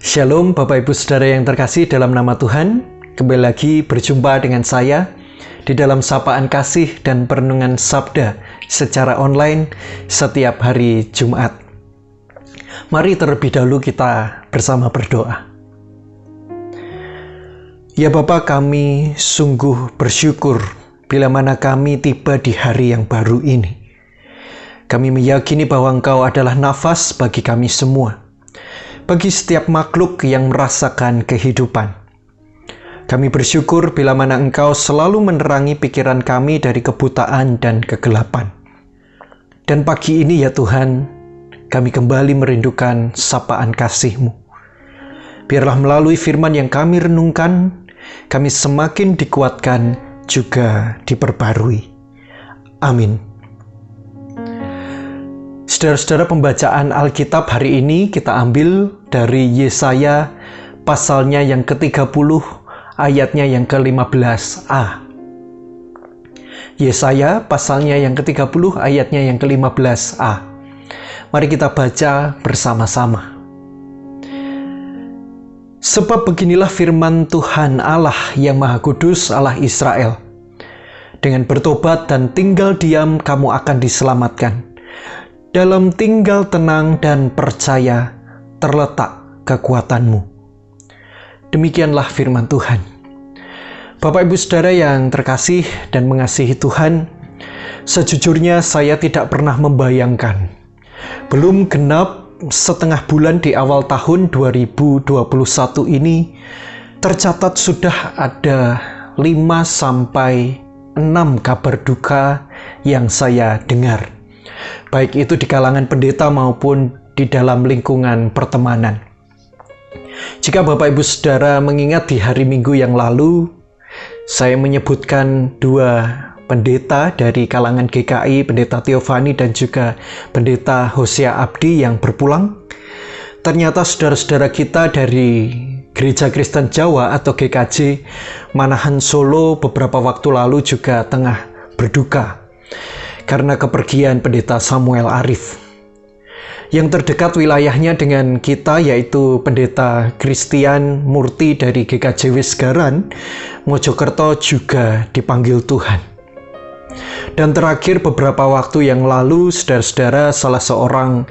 Shalom Bapak Ibu Saudara yang terkasih dalam nama Tuhan. Kembali lagi berjumpa dengan saya di dalam sapaan kasih dan perenungan sabda secara online setiap hari Jumat. Mari terlebih dahulu kita bersama berdoa. Ya Bapa, kami sungguh bersyukur bila mana kami tiba di hari yang baru ini. Kami meyakini bahwa Engkau adalah nafas bagi kami semua, bagi setiap makhluk yang merasakan kehidupan. Kami bersyukur bila mana Engkau selalu menerangi pikiran kami dari kebutaan dan kegelapan. Dan pagi ini ya Tuhan, kami kembali merindukan sapaan kasih-Mu. Biarlah melalui firman yang kami renungkan, kami semakin dikuatkan juga diperbarui. Amin. Saudara-saudara, pembacaan Alkitab hari ini kita ambil dari Yesaya pasalnya yang ke-30 ayatnya yang ke-15a. Yesaya pasalnya yang ke-30 ayatnya yang ke-15a. Mari kita baca bersama-sama. Sebab beginilah firman Tuhan Allah yang Maha Kudus, Allah Israel. Dengan bertobat dan tinggal diam kamu akan diselamatkan. Dalam tinggal tenang dan percaya terletak kekuatanmu. Demikianlah firman Tuhan. Bapak Ibu Saudara yang terkasih dan mengasihi Tuhan, sejujurnya saya tidak pernah membayangkan, belum genap setengah bulan di awal tahun 2021 ini, tercatat sudah ada 5-6 kabar duka yang saya dengar. Baik itu di kalangan pendeta maupun di dalam lingkungan pertemanan. Jika Bapak Ibu Saudara mengingat di hari Minggu yang lalu, saya menyebutkan 2 pendeta dari kalangan GKI, Pendeta Theophani dan juga Pendeta Hosea Abdi yang berpulang. Ternyata saudara-saudara kita dari Gereja Kristen Jawa atau GKJ Manahan Solo beberapa waktu lalu juga tengah berduka karena kepergian Pendeta Samuel Arif. Yang terdekat wilayahnya dengan kita yaitu Pendeta Christian Murti dari GKJ Wisgaran, Mojokerto juga dipanggil Tuhan. Dan terakhir beberapa waktu yang lalu, saudara-saudara, salah seorang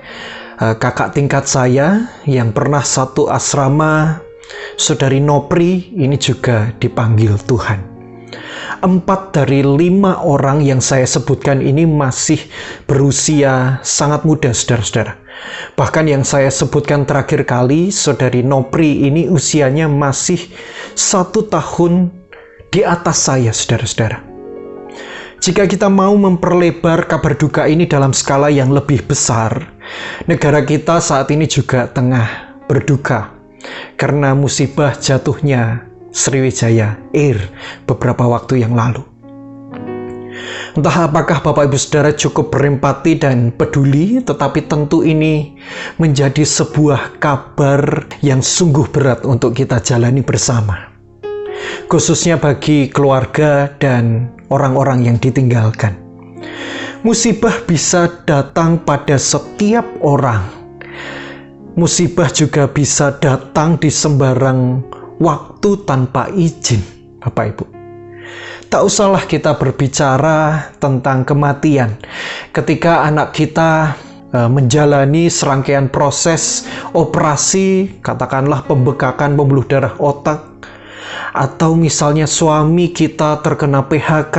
kakak tingkat saya yang pernah satu asrama, Saudari Nopri, ini juga dipanggil Tuhan. 4 dari 5 orang yang saya sebutkan ini masih berusia sangat muda, saudara-saudara. Bahkan yang saya sebutkan terakhir kali, Saudari Nopri ini usianya masih 1 tahun di atas saya, saudara-saudara. Jika kita mau memperlebar kabar duka ini dalam skala yang lebih besar, negara kita saat ini juga tengah berduka karena musibah jatuhnya Sriwijaya Air beberapa waktu yang lalu. Entah apakah Bapak Ibu Saudara cukup berempati dan peduli, tetapi tentu ini menjadi sebuah kabar yang sungguh berat untuk kita jalani bersama. Khususnya bagi keluarga dan orang-orang yang ditinggalkan. Musibah bisa datang pada setiap orang. Musibah juga bisa datang di sembarang waktu tanpa izin, Bapak Ibu. Tak usahlah kita berbicara tentang kematian. Ketika anak kita menjalani serangkaian proses operasi, katakanlah pembekakan pembuluh darah otak, atau misalnya suami kita terkena PHK,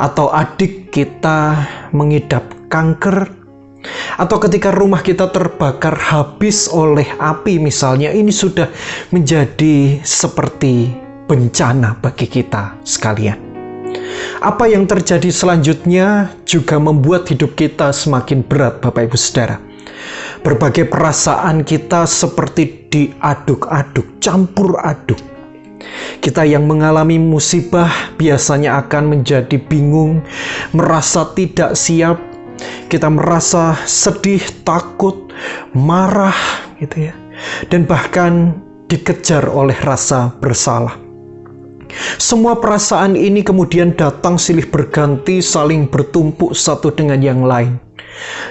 atau adik kita mengidap kanker, atau ketika rumah kita terbakar habis oleh api misalnya, ini sudah menjadi seperti bencana bagi kita sekalian. Apa yang terjadi selanjutnya juga membuat hidup kita semakin berat, Bapak Ibu Saudara. Berbagai perasaan kita seperti diaduk-aduk, campur aduk. Kita yang mengalami musibah biasanya akan menjadi bingung, merasa tidak siap. Kita merasa sedih, takut, marah gitu ya. Dan bahkan dikejar oleh rasa bersalah. Semua perasaan ini kemudian datang silih berganti, saling bertumpuk satu dengan yang lain.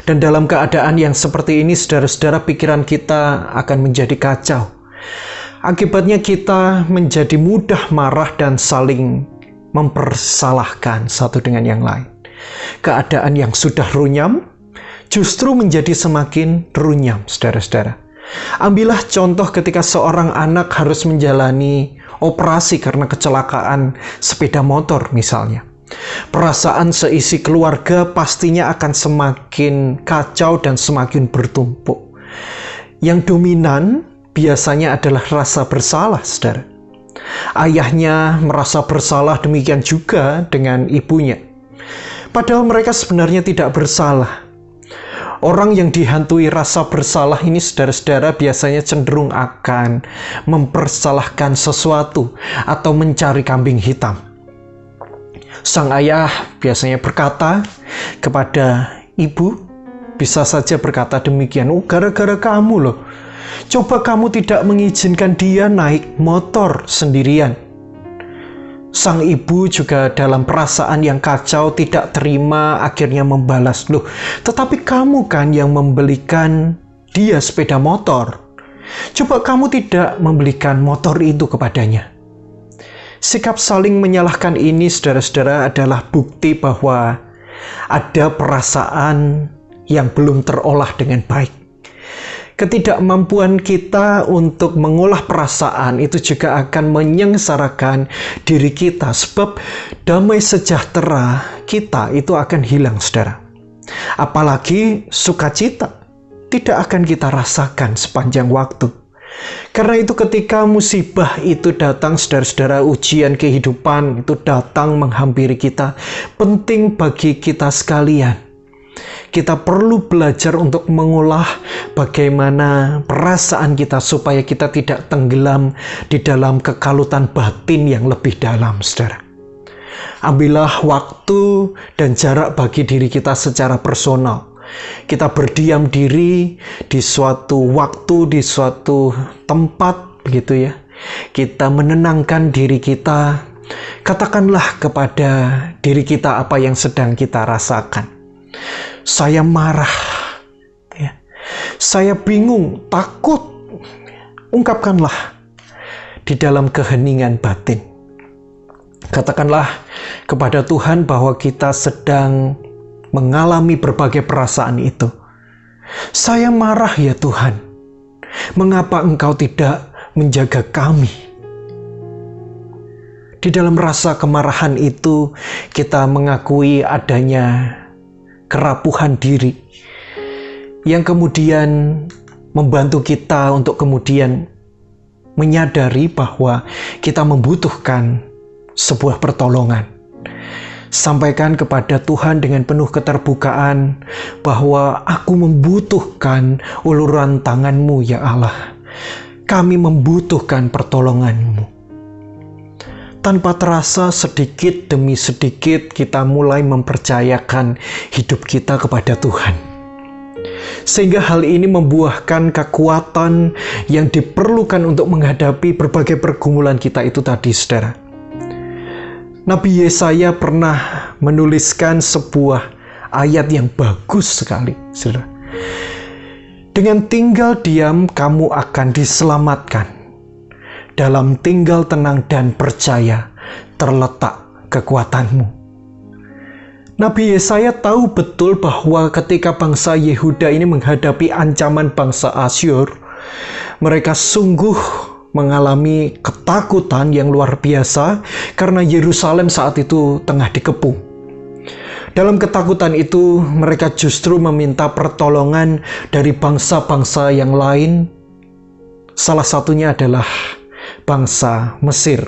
Dan dalam keadaan yang seperti ini, saudara-saudara, pikiran kita akan menjadi kacau. Akibatnya kita menjadi mudah marah dan saling mempersalahkan satu dengan yang lain. Keadaan yang sudah runyam justru menjadi semakin runyam, saudara-saudara. Ambillah contoh ketika seorang anak harus menjalani operasi karena kecelakaan sepeda motor misalnya. Perasaan seisi keluarga pastinya akan semakin kacau dan semakin bertumpuk. Yang dominan biasanya adalah rasa bersalah, saudara. Ayahnya merasa bersalah, demikian juga dengan ibunya. Padahal mereka sebenarnya tidak bersalah. Orang yang dihantui rasa bersalah ini, saudara-saudara, biasanya cenderung akan mempersalahkan sesuatu atau mencari kambing hitam. Sang ayah biasanya berkata kepada ibu, bisa saja berkata demikian, gara-gara kamu loh. Coba kamu tidak mengizinkan dia naik motor sendirian. Sang ibu juga dalam perasaan yang kacau, tidak terima, akhirnya membalas, loh, tetapi kamu kan yang membelikan dia sepeda motor. Coba kamu tidak membelikan motor itu kepadanya. Sikap saling menyalahkan ini, saudara-saudara, adalah bukti bahwa ada perasaan yang belum terolah dengan baik. Ketidakmampuan kita untuk mengolah perasaan itu juga akan menyengsarakan diri kita, sebab damai sejahtera kita itu akan hilang, saudara. Apalagi sukacita tidak akan kita rasakan sepanjang waktu. Karena itu ketika musibah itu datang, saudara-saudara, ujian kehidupan itu datang menghampiri kita, penting bagi kita sekalian, kita perlu belajar untuk mengolah bagaimana perasaan kita supaya kita tidak tenggelam di dalam kekalutan batin yang lebih dalam, saudara. Ambillah waktu dan jarak bagi diri kita secara personal. Kita berdiam diri di suatu waktu, di suatu tempat, begitu ya. Kita menenangkan diri kita. Katakanlah kepada diri kita apa yang sedang kita rasakan. Saya marah, ya. Saya bingung, takut. Ungkapkanlah di dalam keheningan batin. Katakanlah kepada Tuhan bahwa kita sedang mengalami berbagai perasaan itu. Saya marah ya Tuhan. Mengapa Engkau tidak menjaga kami? Di dalam rasa kemarahan itu kita mengakui adanya kerapuhan diri yang kemudian membantu kita untuk kemudian menyadari bahwa kita membutuhkan sebuah pertolongan. Sampaikan kepada Tuhan dengan penuh keterbukaan bahwa aku membutuhkan uluran tangan-Mu ya Allah. Kami membutuhkan pertolongan-Mu. Tanpa terasa sedikit demi sedikit kita mulai mempercayakan hidup kita kepada Tuhan. Sehingga hal ini membuahkan kekuatan yang diperlukan untuk menghadapi berbagai pergumulan kita itu tadi, saudara. Nabi Yesaya pernah menuliskan sebuah ayat yang bagus sekali, saudara. Dengan tinggal diam kamu akan diselamatkan. Dalam tinggal tenang dan percaya terletak kekuatanmu. Nabi Yesaya tahu betul bahwa ketika bangsa Yehuda ini menghadapi ancaman bangsa Asyur, mereka sungguh mengalami ketakutan yang luar biasa karena Yerusalem saat itu tengah dikepung. Dalam ketakutan itu, mereka justru meminta pertolongan dari bangsa-bangsa yang lain. Salah satunya adalah bangsa Mesir.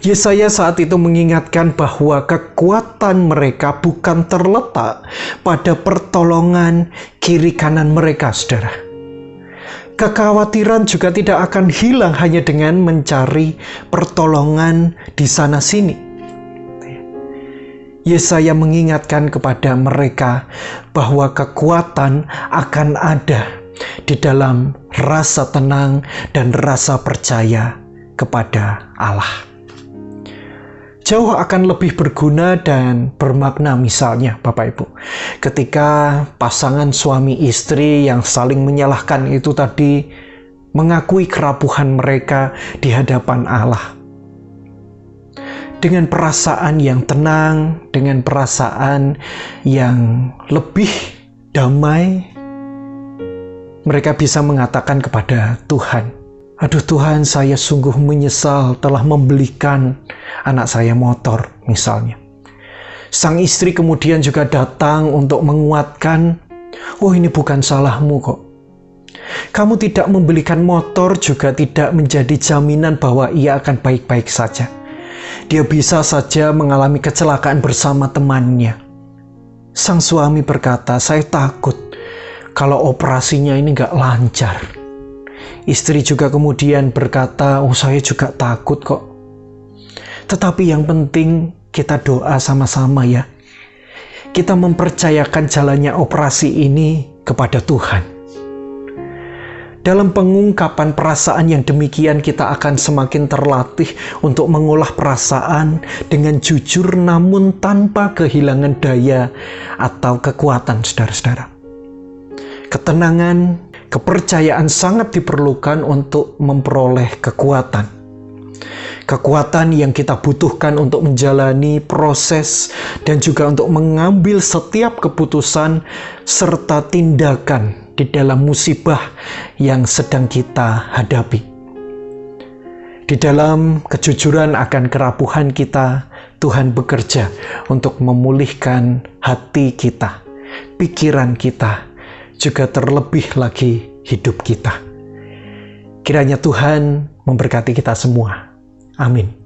Yesaya saat itu mengingatkan bahwa kekuatan mereka bukan terletak pada pertolongan kiri kanan mereka, saudara. Kekhawatiran juga tidak akan hilang hanya dengan mencari pertolongan di sana sini. Yesaya mengingatkan kepada mereka bahwa kekuatan akan ada di dalam rasa tenang dan rasa percaya kepada Allah. Jauh akan lebih berguna dan bermakna misalnya Bapak Ibu, ketika pasangan suami istri yang saling menyalahkan itu tadi mengakui kerapuhan mereka di hadapan Allah. Dengan perasaan yang tenang, dengan perasaan yang lebih damai, mereka bisa mengatakan kepada Tuhan, "Aduh Tuhan, saya sungguh menyesal telah membelikan anak saya motor," misalnya. Sang istri kemudian juga datang untuk menguatkan, "Oh, ini bukan salahmu kok. Kamu tidak membelikan motor juga tidak menjadi jaminan bahwa ia akan baik-baik saja. Dia bisa saja mengalami kecelakaan bersama temannya." Sang suami berkata, "Saya takut kalau operasinya ini nggak lancar." Istri juga kemudian berkata, "Oh, saya juga takut kok. Tetapi yang penting kita doa sama-sama ya. Kita mempercayakan jalannya operasi ini kepada Tuhan." Dalam pengungkapan perasaan yang demikian, kita akan semakin terlatih untuk mengolah perasaan dengan jujur namun tanpa kehilangan daya atau kekuatan, saudara-saudara. Ketenangan, kepercayaan sangat diperlukan untuk memperoleh kekuatan. Kekuatan yang kita butuhkan untuk menjalani proses dan juga untuk mengambil setiap keputusan serta tindakan di dalam musibah yang sedang kita hadapi. Di dalam kejujuran akan kerapuhan kita, Tuhan bekerja untuk memulihkan hati kita, pikiran kita, juga terlebih lagi hidup kita. Kiranya Tuhan memberkati kita semua. Amin.